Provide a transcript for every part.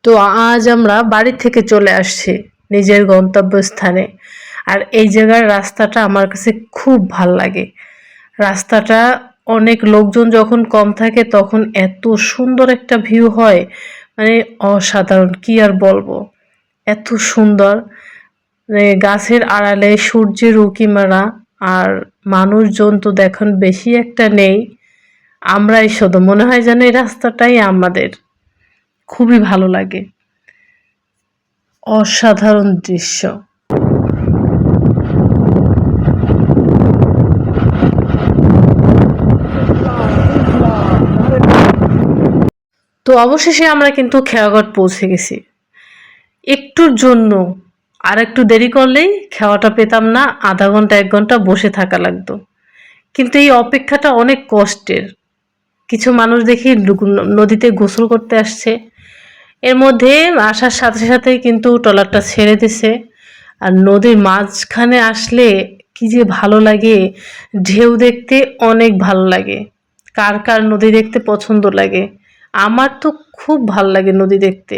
তো আজ আমরা বাড়ি থেকে চলে আসছি নিজের গন্তব্যস্থানে। আর এই জায়গার রাস্তাটা আমার কাছে খুব ভাল লাগে। রাস্তাটা অনেক লোকজন যখন কম থাকে তখন এত সুন্দর একটা ভিউ হয়, মানে অসাধারণ, কি আর বলবো, এত সুন্দর। মানে গাছের আড়ালে সূর্যের উঁকি মারা, আর মানুষজন তো দেখুন বেশি একটা নেই, আমরাই শুধু, মনে হয় যেন এই রাস্তাটাই আমাদের। খুবই ভালো লাগে, অসাধারণ দৃশ্য। তো অবশেষে আমরা কিন্তু খেয়াঘাট পৌঁছে গেছি। একটুর জন্য আর একটু দেরি করলেই খেওয়াটা পেতাম না, আধা ঘন্টা 1 ঘন্টা বসে থাকা লাগতো। কিন্তু এই অপেক্ষাটা অনেক কষ্টের। কিছু মানুষ দেখি নদীতে গোসল করতে আসছে, এর মধ্যে আসার সাথে সাথে কিন্তু ট্রলারটা ছেড়ে দিছে। আর নদীর মাঝখানে আসলে কি যে ভালো লাগে, ঢেউ দেখতে অনেক ভালো লাগে। কার কার নদী দেখতে পছন্দ লাগে? আমার তো খুব ভাল লাগে নদী দেখতে।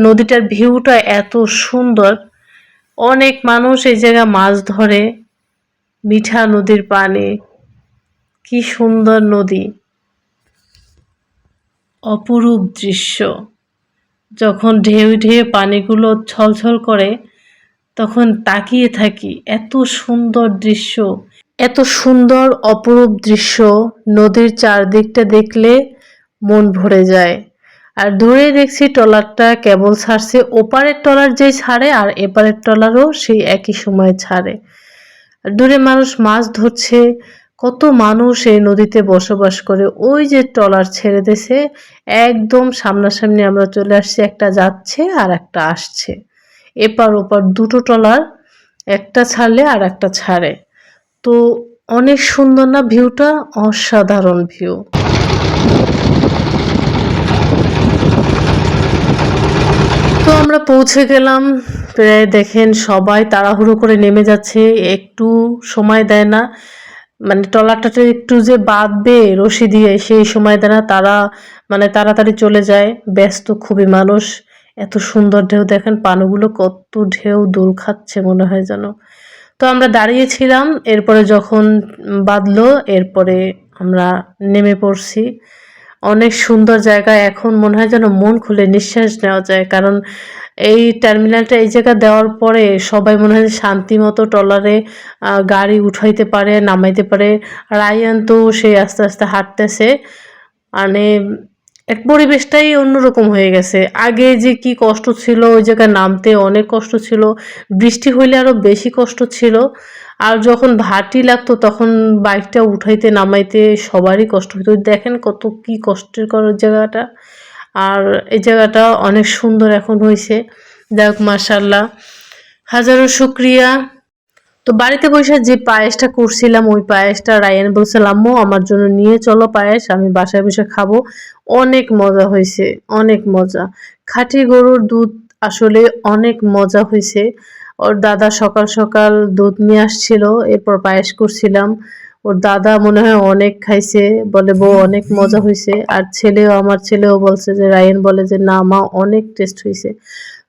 নদীটার ভিউটা এত সুন্দর। অনেক মানুষ এই জায়গায় মাছ ধরে। মিঠা নদীর পানি, কি সুন্দর নদী, অপরূপ দৃশ্য। যখন ঢেউ ঢেউ পানিগুলো ছলছল করে তখন তাকিয়ে থাকি, এত সুন্দর দৃশ্য, এত সুন্দর অপরূপ দৃশ্য। নদীর চারদিকটা দেখলে মন ভরে যায়। আর দূরে দেখছি ট্রলারটা কেবল ছাড়ছে, ওপারের ট্রলার যেই ছাড়ে আর এপারের ট্রলারও সেই একই সময় ছাড়ে। আর দূরে মানুষ মাছ ধরছে, কত মানুষ এই নদীতে বসবাস করে। ওই যে ট্রলার ছেড়ে দিছে, একদম সামনাসামনি আমরা চলে আসছি, একটা যাচ্ছে আর একটা আসছে। এপার ওপার দুটো ট্রলার, একটা ছাড়লে আর একটা ছাড়ে। তো অনেক সুন্দর না ভিউটা? অসাধারণ ভিউ। তো আমরা পৌঁছে গেলাম। প্রায় দেখেন সবাই তাড়াহুড়ো করে নেমে যাচ্ছে, একটু সময় দেয় না। মানে ট্রলারটাতে একটু যে বাঁধবে রশি দিয়ে সেই সময় দেয় না, তারা মানে তাড়াতাড়ি চলে যায়, ব্যস্ত খুবই মানুষ। এত সুন্দর ঢেউ, দেখেন পানিগুলো কত ঢেউ দোল খাচ্ছে মনে হয় যেন। তো আমরা দাঁড়িয়েছিলাম, এরপরে যখন বাঁধলো এরপরে আমরা নেমে পড়ছি। অনেক সুন্দর জায়গা, এখন মনে হয় যেন মন খুলে নিঃশ্বাস নেওয়া যায়। কারণ এই টার্মিনালটা এই জায়গা দেওয়ার পরে সবাই মনে হয় শান্তি মতো ট্রলারে গাড়ি উঠাইতে পারে, নামাইতে পারে। রায়ান তো সে আস্তে আস্তে হাঁটতেছে, মানে এক পরিবেশটাই অন্যরকম হয়ে গেছে। আগে যে কি কষ্ট ছিল ওই জায়গায় নামতে, অনেক কষ্ট ছিল। বৃষ্টি হইলে আরো বেশি কষ্ট ছিল। আর যখন ভাটি লাগতো তখন বাইকটা উঠাইতে নামাইতে সবারই কষ্ট হতো। দেখেন কত কি কষ্টের কর জায়গাটা। আর এই জায়গাটা অনেক সুন্দর এখন হয়েছে। যাক মাশাআল্লাহ, হাজারো শুকরিয়া। তো বাড়িতে বসে যে পায়েসটা করছিলাম ওই পায়েসটা রায়ান বলছিল, আম্মু আমার জন্য নিয়ে চলো পায়েস, আমি বাসায় বসে খাবো। অনেক মজা হয়েছে, অনেক মজা। খাঁটি গরুর দুধ আসলে অনেক মজা হয়েছে। ওর দাদা সকাল সকাল দুধ নিয়ে আসছিল, এরপর পায়েস করছিলাম। ওর দাদা মনে হয় অনেক খাইছে, বলে বউ অনেক মজা হয়েছে। আর ছেলেও, আমার ছেলেও বলছে যে, রায়ান বলে যে না মা অনেক টেস্ট হয়েছে।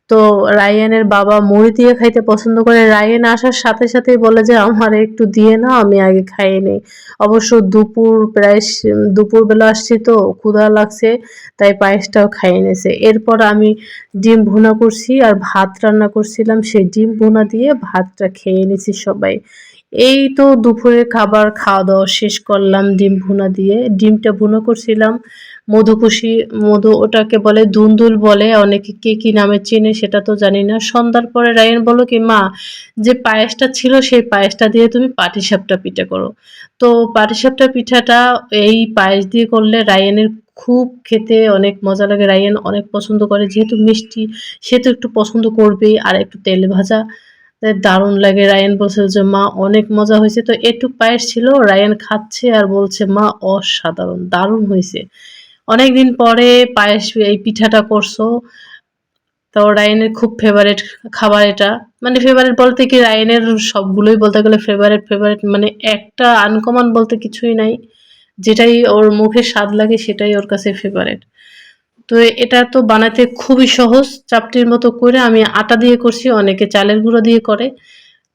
তো রায়ানের বাবা মুড়ি দিয়ে খাইতে পছন্দ করে। রায়ান আসার সাথে সাথেই বলে যে আমার একটু দিয়ে না, আমি আগে খাইয়ে নেই। অবশ্য দুপুর বেলা আসছি তো ক্ষুধা লাগছে, তাই পায়েসটাও খাইয়ে নিয়েছে। এরপর আমি ডিম ভুনা করছি আর ভাত রান্না করছিলাম, সেই ডিম ভুনা দিয়ে ভাতটা খেয়ে নিয়েছি সবাই। এই তো দুপুরের খাবার খাওয়া দাওয়া শেষ করলাম ডিম ভুনা দিয়ে। ডিমটা ভুনা করছিলাম মধুকুশি, মধু ওটাকে বলে, ধুন্দুল বলে, অনেকে কে কি নামে চেনে সেটা তো জানি না। সন্ধ্যার পরে রায়ান বলল কি মা, যে পায়েসটা ছিল সেই পায়েসটা দিয়ে তুমি পাটিসাপটা পিঠা করো। তো পাটিসাপটা পিঠাটা এই পায়েস দিয়ে করলে রায়ানের খুব খেতে অনেক মজা লাগে। রায়ান অনেক পছন্দ করে, যেহেতু মিষ্টি সে তো একটু পছন্দ করবেই, আর একটু তেলে ভাজা দারুণ লাগে। রায়ান বলছে যে মা অনেক মজা হয়েছে। তো একটু পায়েস ছিল, রায়ান খাচ্ছে আর বলছে মা অসাধারণ, দারুণ হয়েছে। অনেকদিন পরে পায়েস এই পিঠাটা করছো। তো রায়ানের খুব ফেভারিট খাবার এটা। মানে ফেভারিট বলতে কি, রায়ানের সবগুলোই বলতে গেলে ফেভারিট ফেভারিট, মানে একটা আনকমন বলতে কিছুই নাই। যেটাই ওর মুখে স্বাদ লাগে সেটাই ওর কাছে ফেভারিট। তো এটা তো বানাতে খুবই সহজ। চাপটির মতো করে আমি আটা দিয়ে করছি, অনেকে চালের গুঁড়ো দিয়ে করে।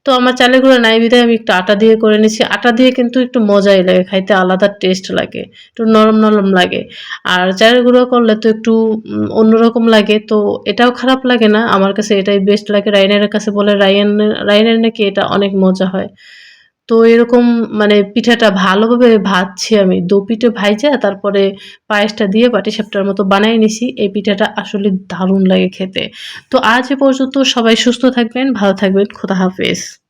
তো আমার চালের গুঁড়া নাই বিধায় আমি একটু আটা দিয়ে করে নিছি। আটা দিয়ে কিন্তু একটু মজাই লাগে, খাইতে আলাদা টেস্ট লাগে। একটু নরম, নরম লাগে। আর চালের গুঁড়ো করলে তো একটু অন্যরকম লাগে। তো এটাও খারাপ লাগে না। আমার কাছে এটাই বেস্ট লাগে। রায়হানের কাছে বলে রায়হানের নাকি এটা অনেক মজা হয়। তো এরকম মানে পিঠাটা ভালোভাবে ভাজছি আমি। ডো পিঠে ভাইজা তারপরে পায়েসটা দিয়ে পাটিসাপটার মতো বানায় নিছি। এই পিঠাটা আসলে দারুণ লাগে খেতে। তো আজ এ পর্যন্ত, সবাই সুস্থ থাকবেন, ভালো থাকবেন। খোদা হাফেজ।